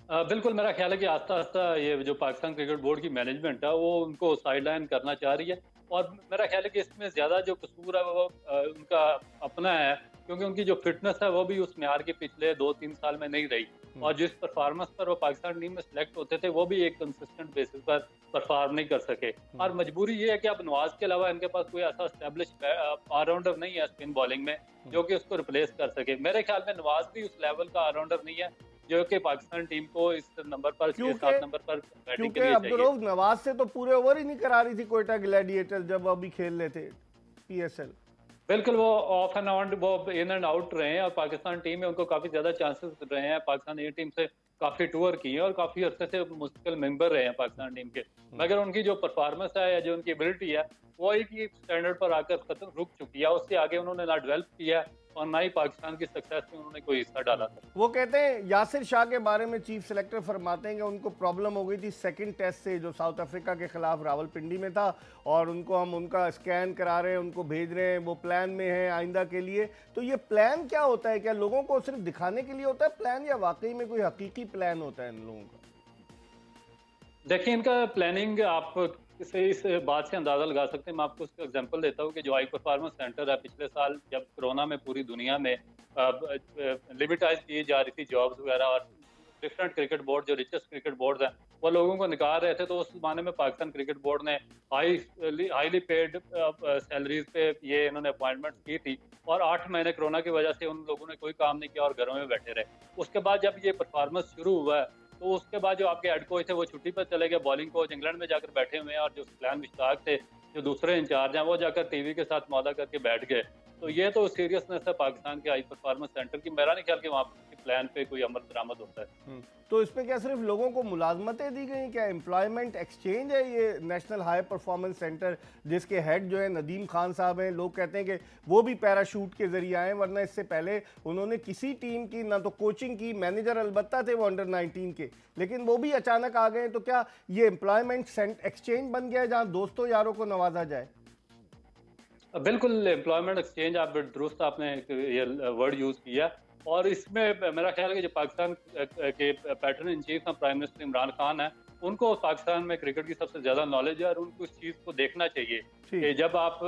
बिल्कुल, मेरा ख्याल है कि आस्ता आस्ता ये जो पाकिस्तान क्रिकेट बोर्ड की मैनेजमेंट है वो उनको साइडलाइन करना चाह रही है, और मेरा ख्याल है कि इसमें ज्यादा जो कसूर है वो उनका अपना है, क्योंकि उनकी जो फिटनेस है वो भी उस मेयार के पिछले 2-3 साल में नहीं रही। और जिस परफॉर्मेंस पर वो पाकिस्तान टीम में सिलेक्ट होते थे वो भी एक कंसिस्टेंट बेसिस पर परफॉर्म नहीं कर सके। और मजबूरी ये है कि अब नवाज के अलावा इनके पास कोई ऐसा एस्टेब्लिश ऑलराउंडर नहीं है स्पिन बॉलिंग में जो कि उसको रिप्लेस कर सके। मेरे ख्याल में नवाज भी उस लेवल का ऑलराउंडर नहीं है जो कि पाकिस्तान टीम को इस नंबर पर 6-7 नंबर पर बैटिंग के क्योंकि लिए अब्दुर्रऊफ चाहिए। नवाज से तो पूरे ओवर ही नहीं करा रही थी कोयटा ग्लैडिएटर जब अभी खेल रहे थे PSL। बिल्कुल, वो ऑफ एंड ऑन, वो इन एंड आउट रहे हैं और पाकिस्तान टीम में उनको काफी ज्यादा चांसेस रहे हैं। पाकिस्तान ए टीम से काफी टूर किए हैं और काफी अरसे से मुश्किल मेंबर रहे हैं पाकिस्तान टीम के, मगर उनकी जो परफॉर्मेंस है या जो उनकी एबिलिटी है वो एक ही स्टैंडर्ड पर आकर खत्म रुक चुकी है। उससे आगे उन्होंने ना डेवलप किया और ना ही पाकिस्तान की सक्सेस में उन्होंने कोई हिस्सा डाला था। वो कहते हैं यासिर शाह के बारे में चीफ सेलेक्टर फरमाते हैं कि उनको प्रॉब्लम हो गई थी सेकंड टेस्ट से जो साउथ अफ्रीका के खिलाफ रावलपिंडी में था, और हम उनका स्कैन करा रहे हैं, उनको भेज रहे हैं, वो प्लान में है आइंदा के लिए। तो ये प्लान क्या होता है? क्या लोगों को सिर्फ दिखाने के लिए होता है प्लान, या वाकई में कोई हकीकी प्लान होता है इन लोगों का? देखिए, इनका प्लानिंग आप इस बात से अंदाजा लगा सकते हैं। मैं आपको उसका एग्जांपल देता हूँ कि जो हाई परफॉर्मेंस सेंटर है, पिछले साल जब कोरोना में पूरी दुनिया में लिमिटाइज की जा रही थी जॉब्स वगैरह, और डिफरेंट क्रिकेट बोर्ड जो रिचेस्ट क्रिकेट बोर्ड हैं वो लोगों को निकाल रहे थे, तो उस जमाने में पाकिस्तान क्रिकेट बोर्ड ने हाईली पेड सैलरीज पे ये इन्होंने अपॉइंटमेंट की थी, और 8 महीने कोरोना की वजह से उन लोगों ने कोई काम नहीं किया और घरों में बैठे रहे। उसके बाद जब ये परफॉर्मेंस शुरू हुआ है तो उसके बाद जो आपके हेड कोच थे वो छुट्टी पर चले गए, बॉलिंग कोच इंग्लैंड में जाकर बैठे हुए हैं, और जो सलान मुश्ताक थे जो दूसरे इंचार्ज हैं वो जाकर टीवी के साथ मौदा करके बैठ गए। तो ये तो सीरियसनेस है पाकिस्तान के हाई परफॉर्मेंस सेंटर की। मेरा नहीं ख्याल कि वहाँ प्लान पे कोई अमल दरामद होता है। तो इसमें क्या सिर्फ लोगों को मुलाजमतें दी गई, क्या एम्प्लॉयमेंट एक्सचेंज है ये नेशनल हाई परफॉर्मेंस सेंटर जिसके हेड जो है नदीम खान साहब हैं? लोग कहते हैं कि वो भी पैराशूट के जरिए आए, वरना इससे पहले उन्होंने किसी टीम की ना तो कोचिंग की, मैनेजर अलबत्ता थे वो अंडर 19 के, लेकिन वो भी अचानक आ गए। तो क्या ये एम्प्लॉयमेंट एक्सचेंज बन गया है जहाँ दोस्तों यारों को नवाजा जाए? बिल्कुल, एम्प्लॉयमेंट एक्सचेंज, आप दुरुस्त आपने ये वर्ड यूज किया। और इसमें मेरा ख्याल है कि जो पाकिस्तान के पैटर्न इन चीफ हैं प्राइम मिनिस्टर इमरान खान है, उनको पाकिस्तान में क्रिकेट की सबसे ज्यादा नॉलेज है और उनको इस चीज को देखना चाहिए कि जब आप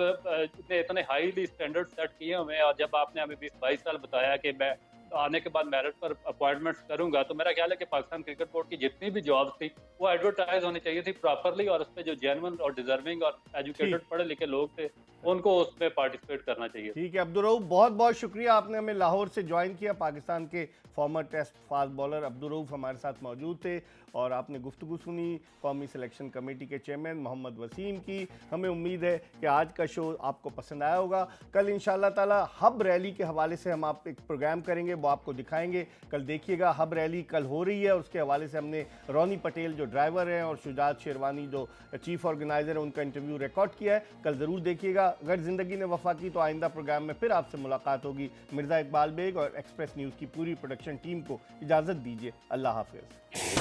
इतने हाईली स्टैंडर्ड सेट किए हुए हैं और जब आपने हमें 20-22 साल बताया कि मैं आने के बाद मेरिट पर अपॉइंटमेंट्स करूंगा, तो मेरा ख्याल है कि पाकिस्तान क्रिकेट बोर्ड की जितनी भी जॉब्स थी वो एडवर्टाइज होनी चाहिए थी प्रॉपरली, और उसमें जो जेन्युइन और डिजर्विंग और एजुकेटेड पढ़े लिखे लोग थे उनको उसमें पार्टिसिपेट करना चाहिए। ठीक है अब्दुर्रऊफ, बहुत बहुत शुक्रिया, आपने हमें लाहौर से ज्वाइन किया। पाकिस्तान के former test fast bowler Abdur Rauf हमारे साथ मौजूद थे और आपने गुफ्तगू सुनी कौमी सिलेक्शन कमेटी के चेयरमैन मोहम्मद वसीम की। हमें उम्मीद है कि आज का शो आपको पसंद आया होगा। कल इंशाअल्लाह ताला हब रैली के हवाले से हम आप एक प्रोग्राम करेंगे, वो आपको दिखाएंगे। कल देखिएगा, हब रैली कल हो रही है, उसके हवाले से हमने रोनी पटेल जो ड्राइवर हैं और शुजात शेरवानी जो चीफ ऑर्गेनाइजर है उनका इंटरव्यू रिकॉर्ड किया है। कल ज़रूर देखिएगा। अगर ज़िंदगी ने वफा की तो आइंदा प्रोग्राम में फिर आपसे मुलाकात होगी। मिर्ज़ा इकबाल बेग और एक्सप्रेस न्यूज़ की पूरी प्रोडक्शन टीम को इजाज़त दीजिए। अल्लाह हाफ़िज़।